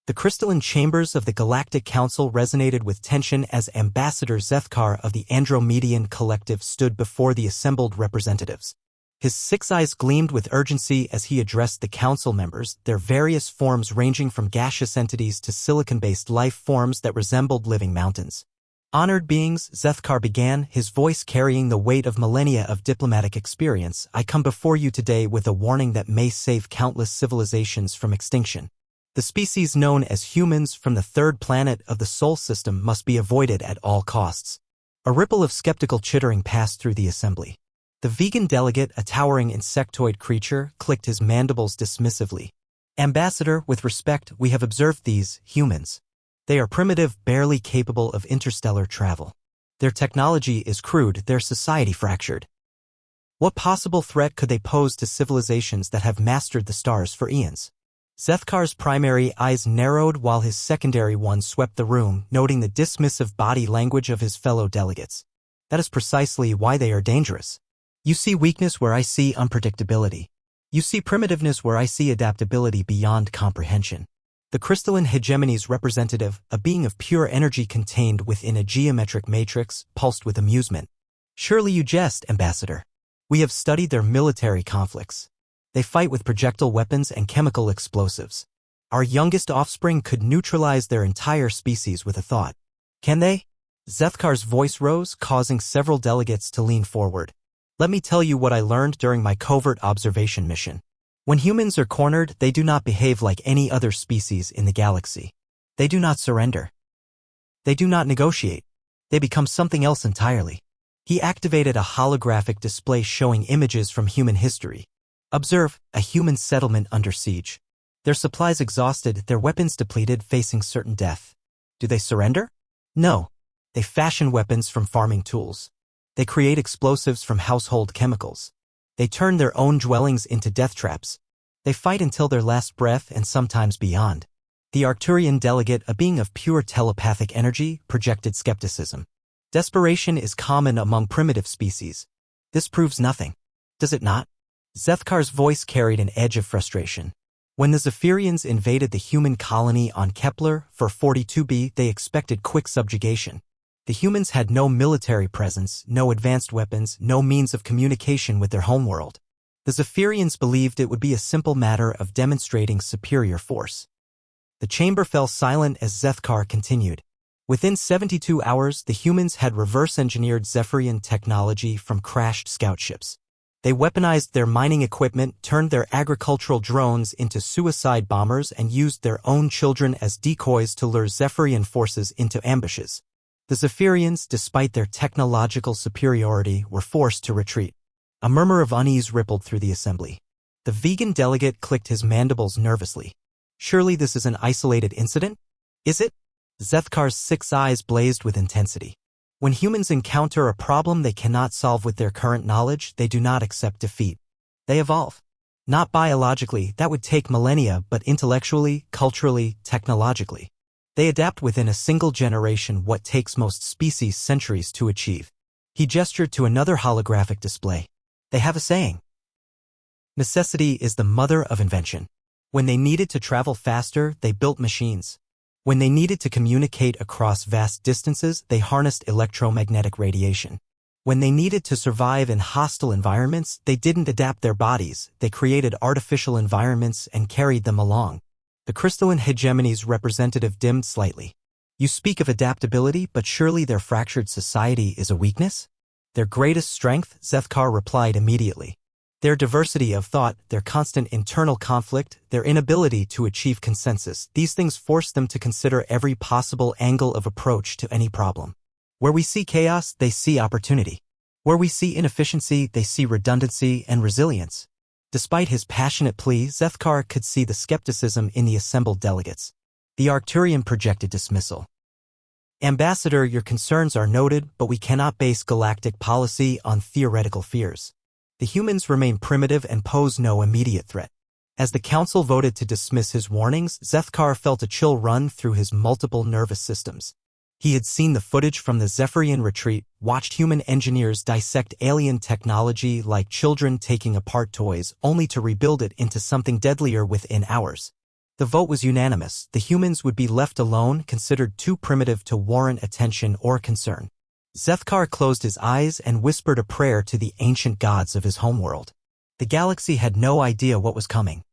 The crystalline chambers of the Galactic Council resonated with tension as Ambassador Zethkar of the Andromedian Collective stood before the assembled representatives. His 6 eyes gleamed with urgency as he addressed the council members, their various forms ranging from gaseous entities to silicon-based life forms that resembled living mountains. Honored beings, Zethkar began, his voice carrying the weight of millennia of diplomatic experience. I come before you today with a warning that may save countless civilizations from extinction. The species known as humans from the 3rd planet of the Sol system must be avoided at all costs. A ripple of skeptical chittering passed through the assembly. The vegan delegate, a towering insectoid creature, clicked his mandibles dismissively. Ambassador, with respect, we have observed these humans. They are primitive, barely capable of interstellar travel. Their technology is crude, their society fractured. What possible threat could they pose to civilizations that have mastered the stars for eons? Zethkar's primary eyes narrowed while his secondary ones swept the room, noting the dismissive body language of his fellow delegates. That is precisely why they are dangerous. You see weakness where I see unpredictability. You see primitiveness where I see adaptability beyond comprehension. The crystalline hegemony's representative, a being of pure energy contained within a geometric matrix, pulsed with amusement. Surely you jest, Ambassador. We have studied their military conflicts. They fight with projectile weapons and chemical explosives. Our youngest offspring could neutralize their entire species with a thought. Can they? Zethkar's voice rose, causing several delegates to lean forward. Let me tell you what I learned during my covert observation mission. When humans are cornered, they do not behave like any other species in the galaxy. They do not surrender. They do not negotiate. They become something else entirely. He activated a holographic display showing images from human history. Observe, a human settlement under siege. Their supplies exhausted, their weapons depleted, facing certain death. Do they surrender? No. They fashion weapons from farming tools. They create explosives from household chemicals. They turn their own dwellings into death traps. They fight until their last breath and sometimes beyond. The Arcturian delegate, a being of pure telepathic energy, projected skepticism. Desperation is common among primitive species. This proves nothing. Does it not? Zethkar's voice carried an edge of frustration. When the Zephyrians invaded the human colony on Kepler for 42b, they expected quick subjugation. The humans had no military presence, no advanced weapons, no means of communication with their homeworld. The Zephyrians believed it would be a simple matter of demonstrating superior force. The chamber fell silent as Zethkar continued. Within 72 hours, the humans had reverse-engineered Zephyrian technology from crashed scout ships. They weaponized their mining equipment, turned their agricultural drones into suicide bombers, and used their own children as decoys to lure Zephyrian forces into ambushes. The Zephyrians, despite their technological superiority, were forced to retreat. A murmur of unease rippled through the assembly. The vegan delegate clicked his mandibles nervously. Surely this is an isolated incident? Is it? Zethkar's 6 eyes blazed with intensity. When humans encounter a problem they cannot solve with their current knowledge, they do not accept defeat. They evolve. Not biologically, that would take millennia, but intellectually, culturally, technologically. They adapt within a single generation what takes most species centuries to achieve. He gestured to another holographic display. They have a saying. Necessity is the mother of invention. When they needed to travel faster, they built machines. When they needed to communicate across vast distances, they harnessed electromagnetic radiation. When they needed to survive in hostile environments, they didn't adapt their bodies, they created artificial environments and carried them along. The crystalline hegemony's representative dimmed slightly. You speak of adaptability, but surely their fractured society is a weakness? Their greatest strength, Zethkar replied immediately. Their diversity of thought, their constant internal conflict, their inability to achieve consensus, these things force them to consider every possible angle of approach to any problem. Where we see chaos, they see opportunity. Where we see inefficiency, they see redundancy and resilience. Despite his passionate plea, Zethkar could see the skepticism in the assembled delegates. The Arcturian projected dismissal. Ambassador, your concerns are noted, but we cannot base galactic policy on theoretical fears. The humans remain primitive and pose no immediate threat. As the council voted to dismiss his warnings, Zethkar felt a chill run through his multiple nervous systems. He had seen the footage from the Zephyrian retreat, watched human engineers dissect alien technology like children taking apart toys, only to rebuild it into something deadlier within hours. The vote was unanimous. The humans would be left alone, considered too primitive to warrant attention or concern. Zethkar closed his eyes and whispered a prayer to the ancient gods of his homeworld. The galaxy had no idea what was coming.